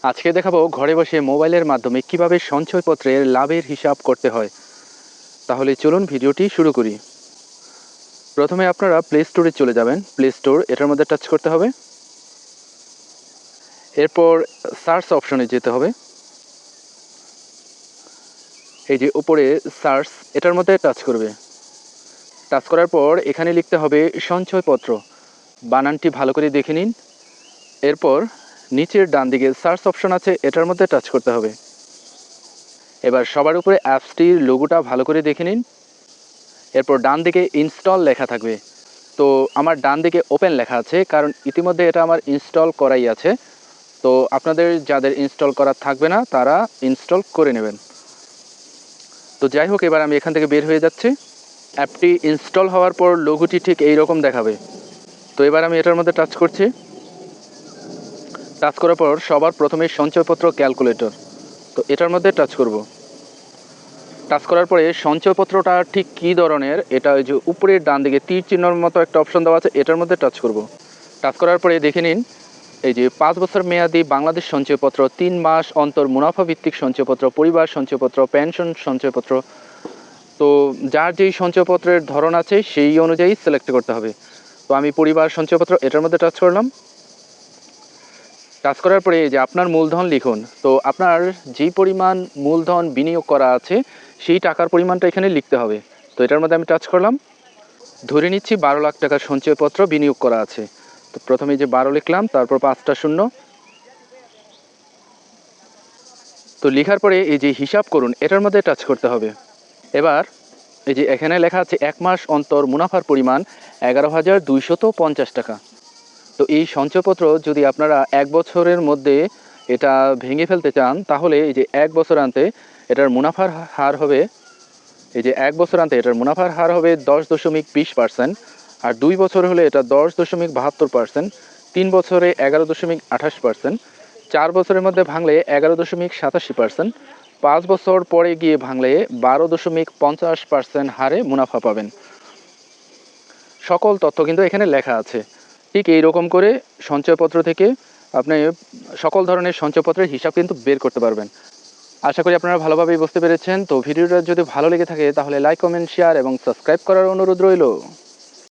আজকে দেখাবো ঘরে বসে মোবাইলের মাধ্যমে কিভাবে সঞ্চয়পত্রের লাভের হিসাব করতে হয়। তাহলে চলুন ভিডিওটি শুরু করি। প্রথমে আপনারা প্লে স্টোরে চলে যাবেন। প্লে স্টোর, এটার মধ্যে টাচ করতে হবে। এরপর সার্চ অপশনে যেতে হবে। এই যে উপরে সার্চ, এটার মধ্যে টাচ করবে। টাচ করার পর এখানে লিখতে হবে সঞ্চয়পত্র। বানানটি ভালো করে দেখে নিন। এরপর নিচের ডান দিকে সার্চ অপশন আছে, এটার মধ্যে টাচ করতে হবে। এবার সবার উপরে অ্যাপসটির লোগোটা ভালো করে দেখে নিন। এরপর ডান দিকে ইনস্টল লেখা থাকবে। তো আমার ডান দিকে ওপেন লেখা আছে, কারণ ইতিমধ্যে এটা আমার ইনস্টল করাই আছে। তো আপনাদের যাদের ইনস্টল করা থাকবে না তারা ইনস্টল করে নেবেন। তো যাই হোক, এবার আমি এখান থেকে বের হয়ে যাচ্ছি। অ্যাপটি ইনস্টল হওয়ার পর লোগোটি ঠিক এই রকম দেখাবে। তো এবার আমি এটার মধ্যে টাচ করছি। টাচ করার পর সবার প্রথমে সঞ্চয়পত্র ক্যালকুলেটর, তো এটার মধ্যে টাচ করব। টাচ করার পরে সঞ্চয়পত্রটা ঠিক কী ধরনের, এটা ওই যে উপরের ডান দিকে তীর চিহ্নর মতো একটা অপশন দেওয়া আছে, এটার মধ্যে টাচ করব। টাচ করার পরে দেখে নিন, এই যে 5 বছর মেয়াদি বাংলাদেশ সঞ্চয়পত্র, 3 মাস অন্তর মুনাফা ভিত্তিক সঞ্চয়পত্র, পরিবার সঞ্চয়পত্র, পেনশন সঞ্চয়পত্র। তো যার যেই সঞ্চয়পত্রের ধরন আছে সেই অনুযায়ী সিলেক্ট করতে হবে। তো আমি পরিবার সঞ্চয়পত্র, এটার মধ্যে টাচ করলাম। টাচ করার পরে যে আপনার মূলধন লিখুন। তো আপনার যেই পরিমাণ মূলধন বিনিয়োগ করা আছে সেই টাকার পরিমাণটা এখানে লিখতে হবে। তো এটার মধ্যে আমি টাচ করলাম। ধরে নিচ্ছি 12 লাখ টাকার সঞ্চয়পত্র বিনিয়োগ করা আছে। তো প্রথমে যে 12 লিখলাম, তারপর 5টা শূন্য। তো লেখার পরে এই যে হিসাব করুন, এটার মধ্যে টাচ করতে হবে। এবার এই যে এখানে লেখা আছে 1 মাস অন্তর মুনাফার পরিমাণ 11,250 টাকা। তো এই সঞ্চয়পত্র যদি আপনারা 1 বছরের মধ্যে এটা ভেঙে ফেলতে চান, তাহলে এই যে 1 বছর আনতে এটার মুনাফার হার হবে, এই যে 1 বছর আনতে এটার মুনাফার হার হবে 10.20%। আর 2 বছর হলে এটা 10.72%, 3 বছরে 11.28%, 4 বছরের মধ্যে ভাঙলে 11.87%, 5 বছর পরে গিয়ে ভাঙলে 12.50% হারে মুনাফা পাবেন। সকল তথ্য কিন্তু এখানে লেখা আছে। ঠিক এই রকম করে সঞ্চয়পত্র থেকে আপনি সকল ধরনের সঞ্চয়পত্রের হিসাব কিন্তু বের করতে পারবেন। আশা করি আপনারা ভালোভাবেই বুঝতে পেরেছেন। তো ভিডিওটা যদি ভালো লেগে থাকে তাহলে লাইক, কমেন্ট, শেয়ার এবং সাবস্ক্রাইব করার অনুরোধ রইল।